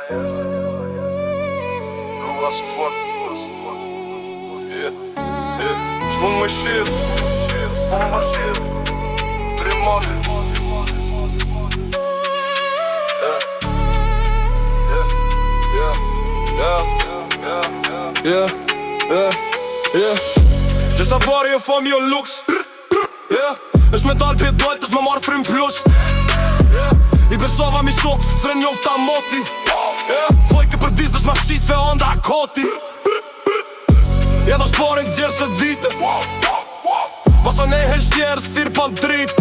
As fuck. Shpun me shit. Bomba shit. Primati. Gjeshta bari e fami o lux. Esh me dal pit dojt, esh me marr frim plus. I besova mi shok, sre njoft ta moti. Fojke për dis, desh ma shis fe onda koti. Jedna shporin gjerë se vite. Masa ne hesh tjerë, sir pa drip.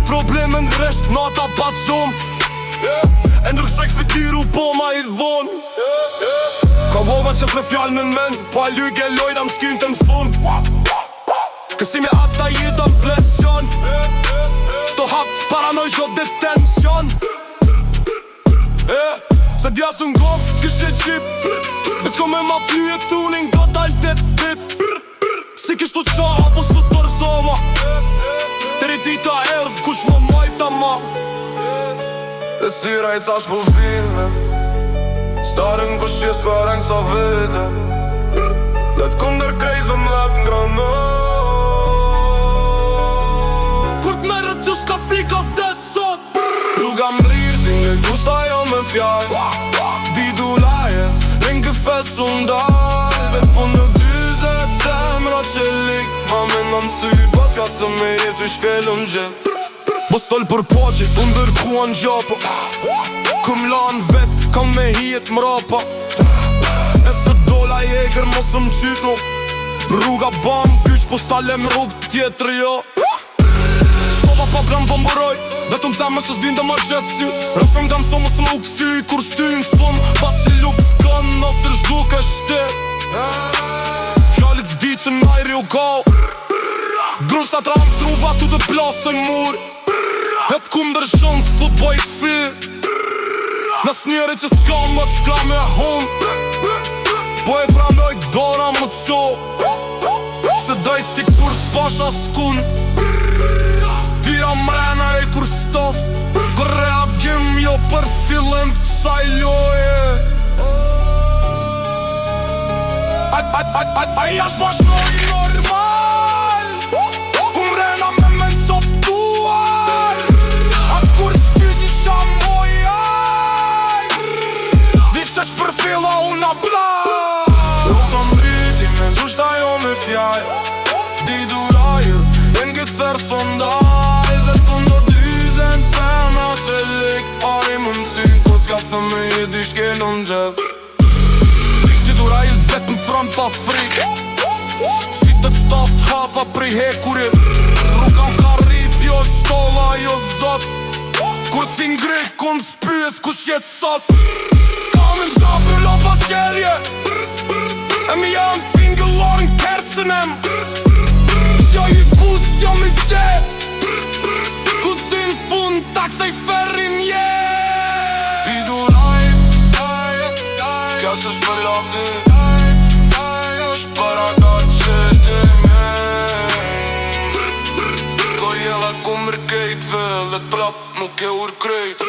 Probleme në resht, nata pa qum. E ndrë shek fitiru, boma i dhon. Ka vova që të fjall me men, pa lyge lojna m'skin të n'fun. Kësi me ata jita m'plesion. Shto hap, paranoj qo detension. Se djasë n'gom, kishte qip. E s'ko me ma flyje tuning, do dal të pip. Si kishtu qa, apo su të rëzova. Teri dita erdh, kush më majta ma. E styra i cash po vime. Starën për shjes kërën sa vete. Let kunder krejt dhe m'lef n'grana. Kur t'merë që s'ka fika vdesot. Rruga m'lir, t'inge gusta jo me fjall. Di du laje, ringe fes undal. Vet pun në 20 zemra që lik. Ma me në m'cy, pa fjatë se me jetu i shkelëm gjith. Bo stëll për poqe, unë kuan gjapo. Këm lan vet, kam me hijet mrapa. E se dola jeger mos m'qyto. Rruga bam, kysh po s'talem rrug tjetër jo. Shpova pa blam po mbëroj. Vetëm zemë që s'din dhe më gjetë sy. Rëfim dhe mëso mos më u këthy, kur shtyjnë s'fëm. Pas si luft kën, nësër shduk e shte. Fjallit vdi që najri u gau. Grushtat ram truva tu të plasën mur. E t'kum dërshon s'po boj fil. Nas njeri që s'ka më qka me hum. Po e pranoj dora më t'qo. Se dojt si kur s'pasha s'kun. Tira mrena e kur stof. Kër reagim jo për fillim t'saj loje. A jash vazhdoj normal. Ku mrena me men soptuar. As kur s'pyti qa mojaj. Dise që për fila una blaj. Rukë mriti me ndushta jo me fjaj. Di duraje, e n'git therë sondaj. Dhe të ndo dyzen femra që lik. Ari më m'cy, ko s'ka të me jedi shkelën gjep. Duraj vet në front pa frik. Si të staft hapa prej hekurit. Rruga m'ka rip jo shtova jo zot. Kur t'i ngrit kun s'pyet kush jet sot. Kam im zapër lopa qelje. E mi jam pingëllor n'kercën em. S'jo i but, s'jo mi qep. Ku t'sti n'fund taksaj ferrin je. Pi duraj, kja s'esh për lafti. Shpër ata që ti me. Ko jela ku mërkejt ve. Let prap nuk e ur krejt.